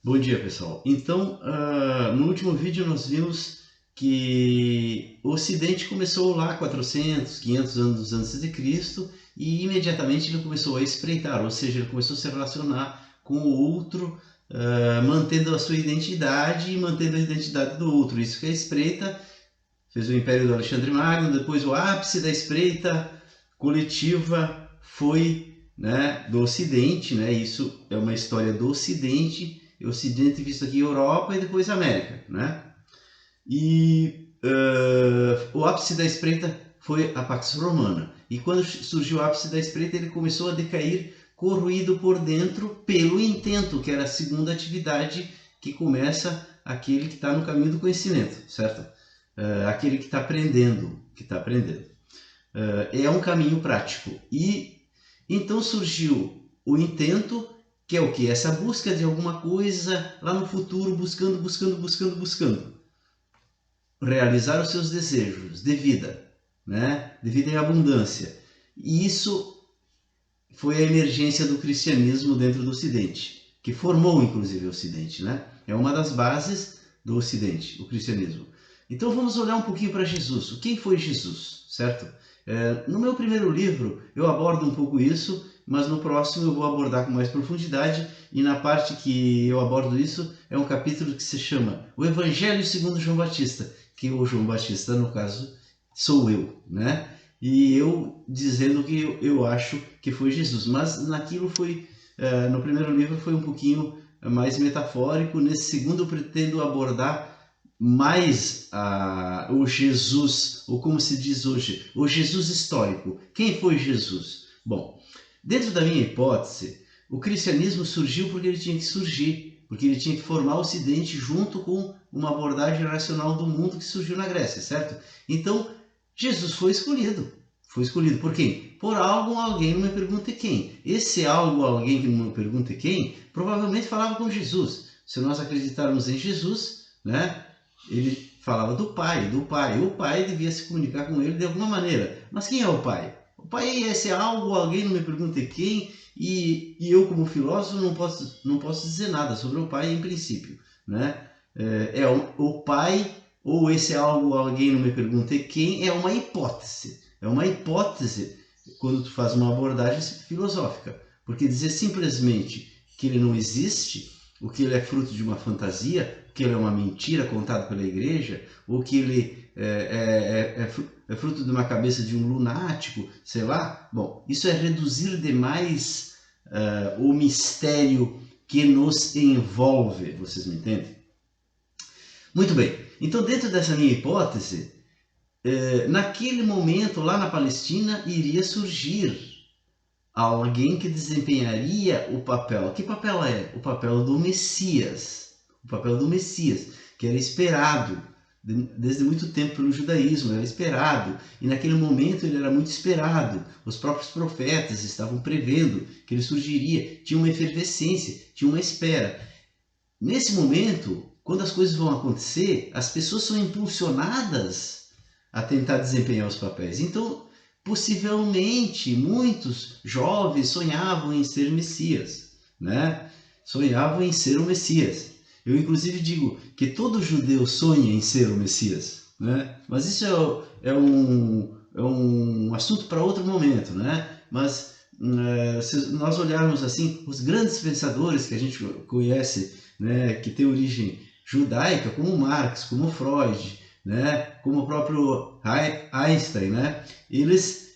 Bom dia, pessoal. Então, no último vídeo nós vimos que o Ocidente começou lá 400, 500 anos antes de Cristo e imediatamente ele começou a espreitar, ou seja, ele começou a se relacionar com o outro, mantendo a sua identidade e mantendo a identidade do outro. Isso que é a espreita, fez o Império do Alexandre Magno, depois o ápice da espreita coletiva foi, né, do Ocidente, né? Isso é uma história do Ocidente, o Ocidente visto aqui Europa e depois América, né? E o ápice da espreita foi a Pax Romana. E quando surgiu o ápice da espreita, ele começou a decair corroído por dentro pelo intento, que era a segunda atividade que começa aquele que está no caminho do conhecimento, certo? Aquele que está aprendendo, é um caminho prático. E então surgiu o intento, que é o que? Essa busca de alguma coisa lá no futuro, buscando. Realizar os seus desejos de vida, né? De vida em abundância. E isso foi a emergência do cristianismo dentro do Ocidente, que formou inclusive o Ocidente, né? É uma das bases do Ocidente, o cristianismo. Então vamos olhar um pouquinho para Jesus. Quem foi Jesus, certo? No meu primeiro livro eu abordo um pouco isso, mas no próximo eu vou abordar com mais profundidade, e na parte que eu abordo isso é um capítulo que se chama O Evangelho segundo João Batista, que o João Batista, no caso, sou eu, né? E eu dizendo que eu acho que foi Jesus, mas naquilo foi, no primeiro livro foi um pouquinho mais metafórico, nesse segundo eu pretendo abordar mais o Jesus, ou como se diz hoje, o Jesus histórico. Quem foi Jesus? Bom, dentro da minha hipótese, o cristianismo surgiu porque ele tinha que surgir, porque ele tinha que formar o Ocidente junto com uma abordagem racional do mundo que surgiu na Grécia, certo? Então, Jesus foi escolhido. Foi escolhido por quem? Por algo, alguém, não me pergunte quem. Esse algo, alguém que não me pergunte quem, provavelmente falava com Jesus. Se nós acreditarmos em Jesus, né, ele falava do Pai. O Pai devia se comunicar com ele de alguma maneira. Mas quem é o Pai? O Pai é esse algo, alguém, não me pergunte quem, e eu, como filósofo, não posso dizer nada sobre o Pai em princípio, né? O Pai, ou esse algo, alguém, não me pergunte quem, é uma hipótese. É uma hipótese quando tu faz uma abordagem filosófica. Porque dizer simplesmente que ele não existe, ou que ele é fruto de uma fantasia, que ele é uma mentira contada pela igreja, ou que ele é fruto de uma cabeça de um lunático, sei lá. Bom, isso é reduzir demais o mistério que nos envolve, vocês me entendem? Muito bem, então dentro dessa minha hipótese, naquele momento lá na Palestina iria surgir alguém que desempenharia o papel. Que papel é? O papel do Messias. O papel do Messias, que era esperado desde muito tempo pelo judaísmo, era esperado. E naquele momento ele era muito esperado. Os próprios profetas estavam prevendo que ele surgiria. Tinha uma efervescência, tinha uma espera. Nesse momento, quando as coisas vão acontecer, as pessoas são impulsionadas a tentar desempenhar os papéis. Então, possivelmente, muitos jovens sonhavam em ser Messias, né? Sonhavam em ser o Messias. Eu, inclusive, digo que todo judeu sonha em ser o Messias, né? Mas isso é um assunto para outro momento, né? Mas se nós olharmos assim, os grandes pensadores que a gente conhece, né, que tem origem judaica, como Marx, como Freud, né, como o próprio Einstein, né, eles,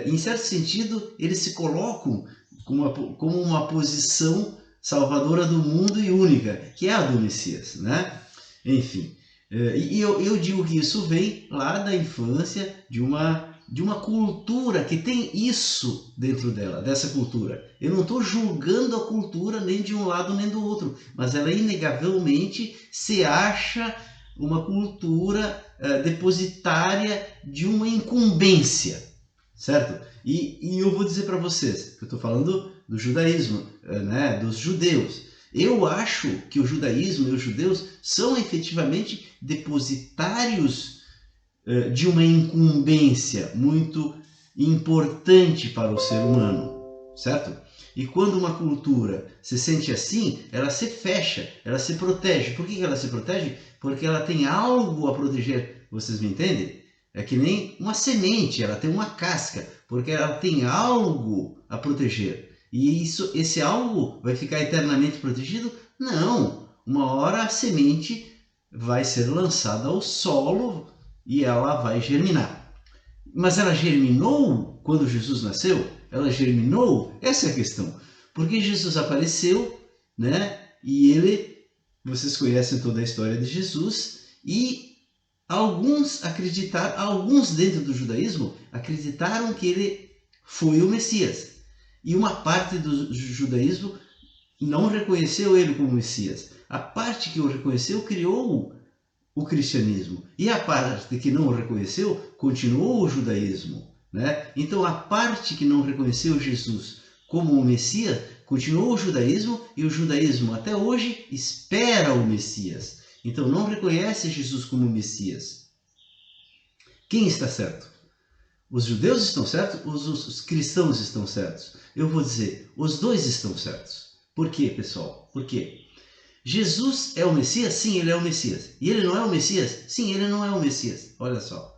em certo sentido, eles se colocam como uma posição salvadora do mundo e única, que é a do Messias, né? Enfim, e eu digo que isso vem lá da infância de uma cultura que tem isso dentro dela, dessa cultura. Eu não estou julgando a cultura nem de um lado nem do outro, mas ela inegavelmente se acha uma cultura depositária de uma incumbência, certo? E eu vou dizer para vocês, que eu estou falando do judaísmo, né, dos judeus. Eu acho que o judaísmo e os judeus são efetivamente depositários de uma incumbência muito importante para o ser humano, certo? E quando uma cultura se sente assim, ela se fecha, ela se protege. Por que ela se protege? Porque ela tem algo a proteger. Vocês me entendem? É que nem uma semente, ela tem uma casca, porque ela tem algo a proteger. E esse algo vai ficar eternamente protegido? Não. Uma hora a semente vai ser lançada ao solo e ela vai germinar. Mas ela germinou quando Jesus nasceu? Ela germinou? Essa é a questão. Porque Jesus apareceu, né? E vocês conhecem toda a história de Jesus, e alguns dentro do judaísmo acreditaram que ele foi o Messias. E uma parte do judaísmo não reconheceu ele como Messias. A parte que o reconheceu criou o cristianismo. E a parte que não o reconheceu continuou o judaísmo, né? Então a parte que não reconheceu Jesus como o Messias continuou o judaísmo, e o judaísmo até hoje espera o Messias. Então não reconhece Jesus como Messias. Quem está certo? Os judeus estão certos, os cristãos estão certos? Eu vou dizer, os dois estão certos. Por quê, pessoal? Por quê? Jesus é o Messias? Sim, ele é o Messias. E ele não é o Messias? Sim, ele não é o Messias. Olha só.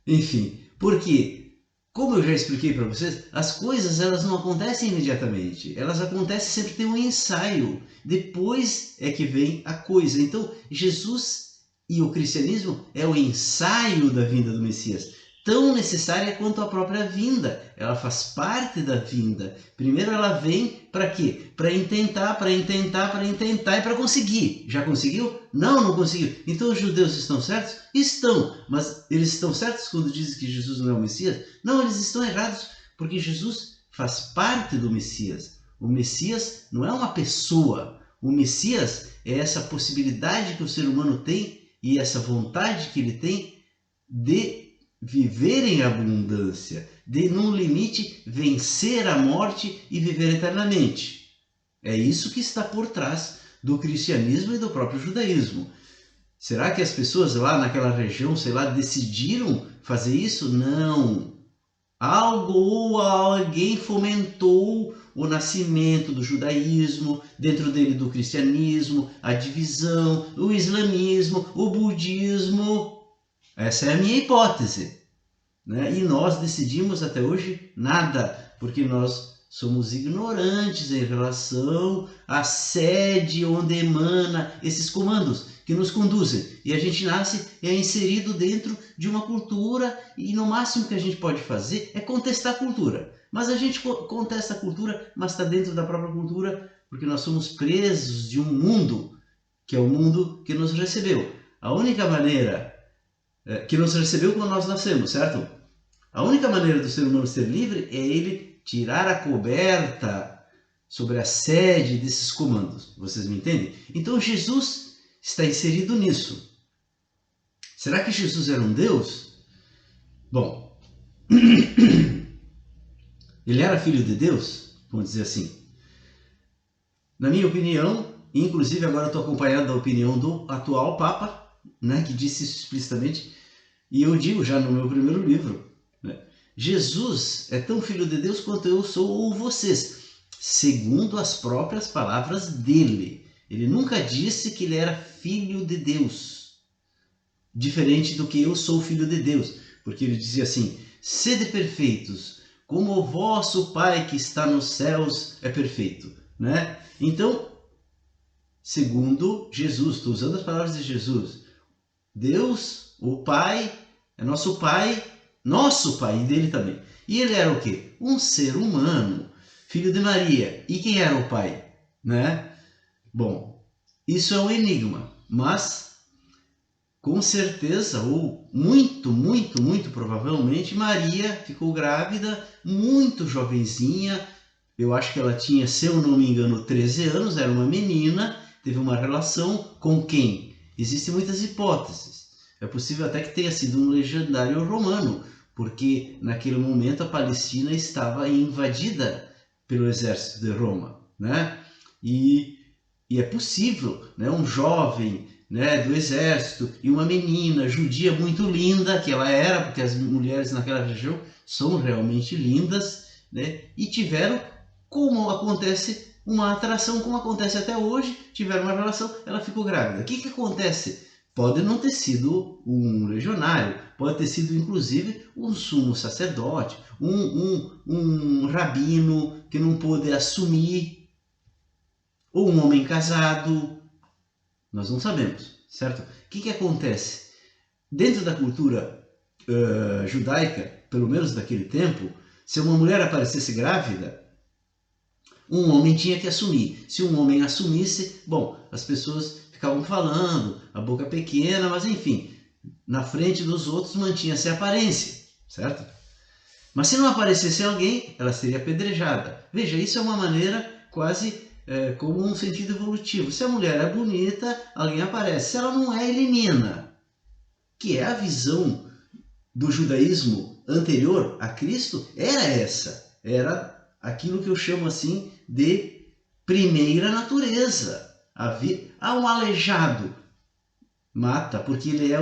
Enfim, porque, como eu já expliquei para vocês, as coisas elas não acontecem imediatamente. Elas acontecem, sempre tem um ensaio. Depois é que vem a coisa. Então, Jesus e o cristianismo é o ensaio da vinda do Messias. Tão necessária quanto a própria vinda. Ela faz parte da vinda. Primeiro ela vem para quê? Para intentar e para conseguir. Já conseguiu? Não, não conseguiu. Então os judeus estão certos? Estão. Mas eles estão certos quando dizem que Jesus não é o Messias? Não, eles estão errados, porque Jesus faz parte do Messias. O Messias não é uma pessoa. O Messias é essa possibilidade que o ser humano tem e essa vontade que ele tem de viver em abundância, de, num limite, vencer a morte e viver eternamente. É isso que está por trás do cristianismo e do próprio judaísmo. Será que as pessoas lá naquela região, sei lá, decidiram fazer isso? Não. Algo ou alguém fomentou o nascimento do judaísmo, dentro dele do cristianismo, a divisão, o islamismo, o budismo. Essa é a minha hipótese, né? E nós decidimos até hoje nada, porque nós somos ignorantes em relação à sede onde emana esses comandos que nos conduzem. E a gente nasce e é inserido dentro de uma cultura, e no máximo que a gente pode fazer é contestar a cultura. Mas a gente contesta a cultura, mas está dentro da própria cultura, porque nós somos presos de um mundo, que é o mundo que nos recebeu. A única maneira que nos recebeu quando nós nascemos, certo? A única maneira do ser humano ser livre é ele tirar a coberta sobre a sede desses comandos. Vocês me entendem? Então Jesus está inserido nisso. Será que Jesus era um Deus? Bom, ele era filho de Deus? Vamos dizer assim. Na minha opinião, inclusive agora estou acompanhado da opinião do atual Papa, né, que disse isso explicitamente, e eu digo já no meu primeiro livro, né, Jesus é tão filho de Deus quanto eu sou ou vocês, segundo as próprias palavras dele. Ele nunca disse que ele era filho de Deus, diferente do que eu sou filho de Deus, porque ele dizia assim: sede perfeitos, como o vosso Pai que está nos céus é perfeito, né? Então, segundo Jesus, estou usando as palavras de Jesus, Deus, o Pai, é nosso Pai e dele também. E ele era o quê? Um ser humano, filho de Maria. E quem era o Pai? Né? Bom, isso é um enigma, mas com certeza, ou muito provavelmente, Maria ficou grávida muito jovenzinha. Eu acho que ela tinha, se eu não me engano, 13 anos, era uma menina, teve uma relação com quem? Existem muitas hipóteses. É possível até que tenha sido um legendário romano, porque naquele momento a Palestina estava invadida pelo exército de Roma, né? E é possível, né, um jovem, né, do exército e uma menina judia muito linda, que ela era, porque as mulheres naquela região são realmente lindas, né, e tiveram como acontece uma atração, como acontece até hoje, tiveram uma relação, ela ficou grávida. O que acontece? Pode não ter sido um legionário, pode ter sido inclusive um sumo sacerdote, um rabino que não pôde assumir, ou um homem casado, nós não sabemos, certo? O que acontece? Dentro da cultura judaica, pelo menos daquele tempo, se uma mulher aparecesse grávida, um homem tinha que assumir. Se um homem assumisse, bom, as pessoas ficavam falando, a boca pequena, mas enfim, na frente dos outros mantinha-se a aparência, certo? Mas se não aparecesse alguém, ela seria apedrejada. Veja, isso é uma maneira quase como um sentido evolutivo. Se a mulher é bonita, alguém aparece. Se ela não é, elimina. Que é a visão do judaísmo anterior a Cristo, era essa. Era aquilo que eu chamo assim de primeira natureza. Um aleijado mata porque ele é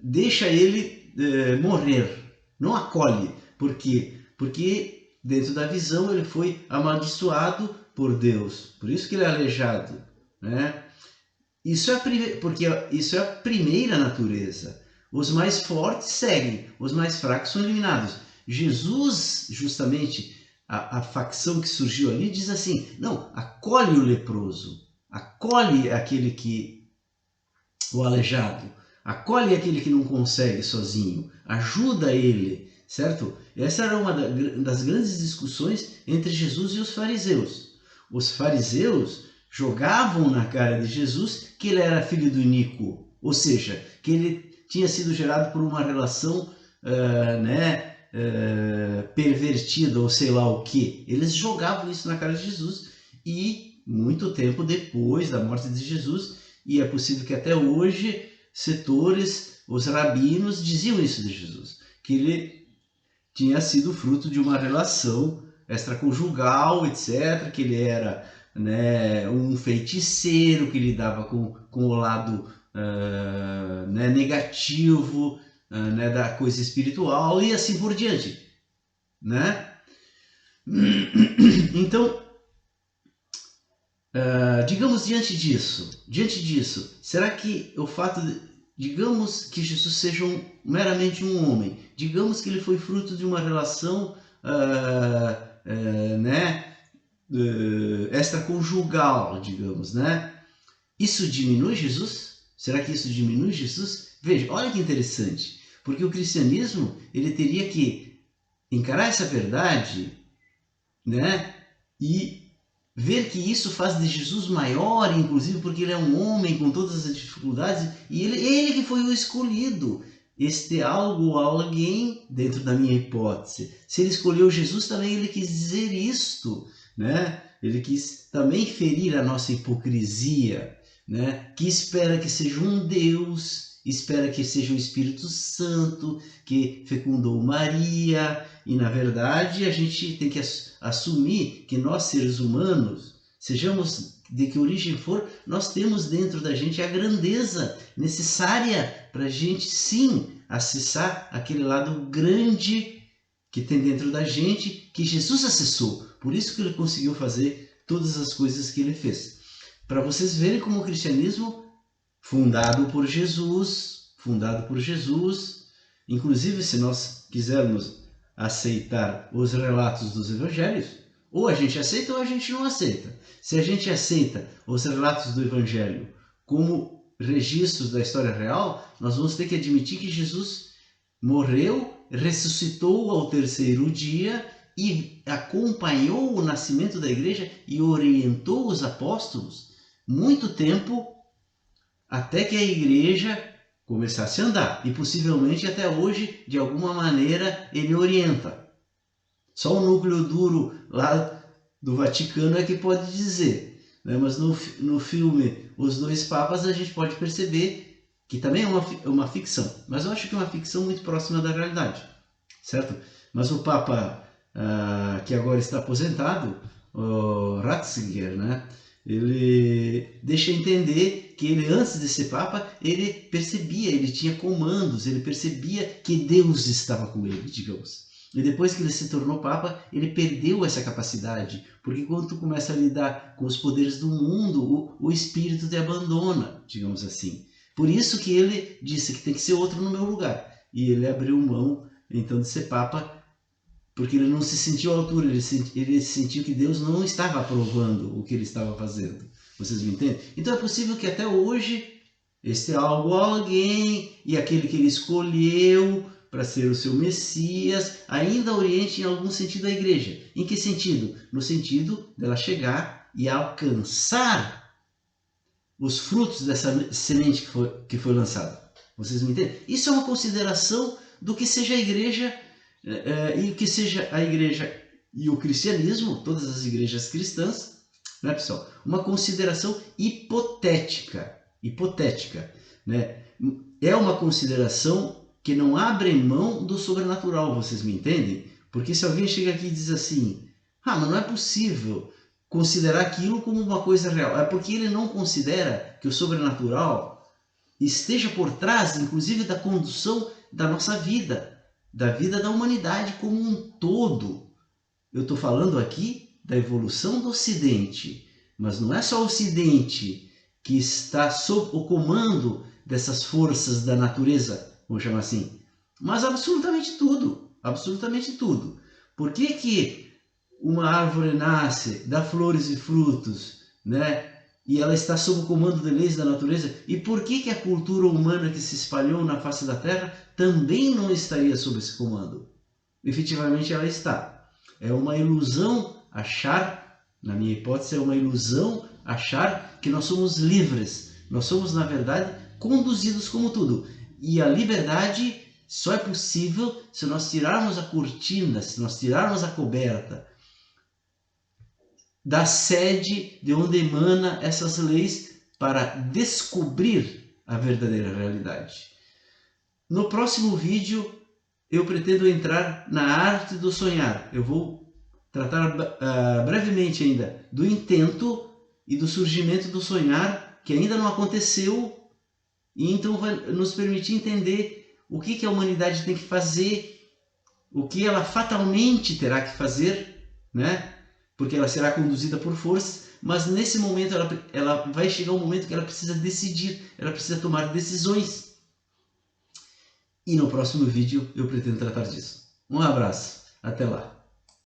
deixa ele morrer, não acolhe. Por quê? Porque dentro da visão ele foi amaldiçoado por Deus, por isso que ele é aleijado, né? Porque isso é a primeira natureza. Os mais fortes seguem, os mais fracos são eliminados. Jesus, justamente, a facção que surgiu ali diz assim, não, acolhe o leproso, acolhe o aleijado, acolhe aquele que não consegue sozinho, ajuda ele, certo? Essa era uma das grandes discussões entre Jesus e os fariseus. Os fariseus jogavam na cara de Jesus que ele era filho do iníquo, ou seja, que ele tinha sido gerado por uma relação pervertida ou sei lá o que. Eles jogavam isso na cara de Jesus e muito tempo depois da morte de Jesus, e é possível que até hoje setores, os rabinos diziam isso de Jesus, que ele tinha sido fruto de uma relação extraconjugal, etc., que ele era um feiticeiro, que lidava com o lado negativo da coisa espiritual e assim por diante, né? Então, digamos diante disso, será que o fato digamos que Jesus seja meramente um homem, digamos que ele foi fruto de uma relação extraconjugal, digamos, né? Isso diminui Jesus? Será que isso diminui Jesus? Veja, olha que interessante, porque o cristianismo ele teria que encarar essa verdade, né? E ver que isso faz de Jesus maior, inclusive porque ele é um homem com todas as dificuldades, e ele que foi o escolhido. Este algo ou alguém, dentro da minha hipótese, se ele escolheu Jesus, também ele quis dizer isto, né? Ele quis também ferir a nossa hipocrisia, né? Que espera que seja um Deus, espera que seja o Espírito Santo, que fecundou Maria, e na verdade a gente tem que assumir que nós seres humanos, sejamos de que origem for, nós temos dentro da gente a grandeza necessária para a gente sim acessar aquele lado grande que tem dentro da gente, que Jesus acessou. Por isso que ele conseguiu fazer todas as coisas que ele fez. Para vocês verem como o cristianismo, fundado por Jesus, inclusive se nós quisermos aceitar os relatos dos evangelhos, ou a gente aceita ou a gente não aceita. Se a gente aceita os relatos do evangelho como registros da história real, nós vamos ter que admitir que Jesus morreu, ressuscitou ao terceiro dia e acompanhou o nascimento da igreja e orientou os apóstolos muito tempo até que a igreja começasse a andar. E possivelmente até hoje, de alguma maneira, ele orienta. Só o núcleo duro lá do Vaticano é que pode dizer, né? Mas no filme Os Dois Papas a gente pode perceber que também é uma ficção, mas eu acho que é uma ficção muito próxima da realidade, certo? Mas o Papa que agora está aposentado, o Ratzinger, né? Ele deixa entender que ele, antes de ser Papa, ele tinha comandos, ele percebia que Deus estava com ele, digamos. E depois que ele se tornou Papa, ele perdeu essa capacidade, porque quando tu começa a lidar com os poderes do mundo, o espírito te abandona, digamos assim. Por isso que ele disse que tem que ser outro no meu lugar. E ele abriu mão, então, de ser Papa, porque ele não se sentiu à altura, ele sentiu que Deus não estava aprovando o que ele estava fazendo. Vocês me entendem? Então é possível que até hoje este alguém e aquele que ele escolheu para ser o seu Messias ainda oriente em algum sentido a igreja. Em que sentido? No sentido dela chegar e alcançar os frutos dessa semente que foi lançada. Vocês me entendem? Isso é uma consideração do que seja a igreja e o que seja a igreja e o cristianismo, todas as igrejas cristãs, né, pessoal? Uma consideração hipotética, né? É uma consideração que não abre mão do sobrenatural, vocês me entendem? Porque se alguém chega aqui e diz assim, mas não é possível considerar aquilo como uma coisa real, é porque ele não considera que o sobrenatural esteja por trás, inclusive, da condução da nossa vida, da vida da humanidade como um todo. Eu estou falando aqui da evolução do Ocidente, mas não é só o Ocidente que está sob o comando dessas forças da natureza, vamos chamar assim, mas absolutamente tudo, absolutamente tudo. Por que uma árvore nasce, dá flores e frutos, né? E ela está sob o comando de leis da natureza? E por que a cultura humana que se espalhou na face da Terra também não estaria sob esse comando? Efetivamente ela está. É uma ilusão achar, na minha hipótese, é uma ilusão achar que nós somos livres. Nós somos, na verdade, conduzidos como tudo. E a liberdade só é possível se nós tirarmos a cortina, se nós tirarmos a coberta da sede de onde emana essas leis para descobrir a verdadeira realidade. No próximo vídeo eu pretendo entrar na arte do sonhar. Eu vou tratar brevemente ainda do intento e do surgimento do sonhar, que ainda não aconteceu, e então vai nos permitir entender o que a humanidade tem que fazer, o que ela fatalmente terá que fazer, né? Porque ela será conduzida por forças, mas nesse momento ela vai chegar um momento que ela precisa decidir, ela precisa tomar decisões. E no próximo vídeo eu pretendo tratar disso. Um abraço, até lá!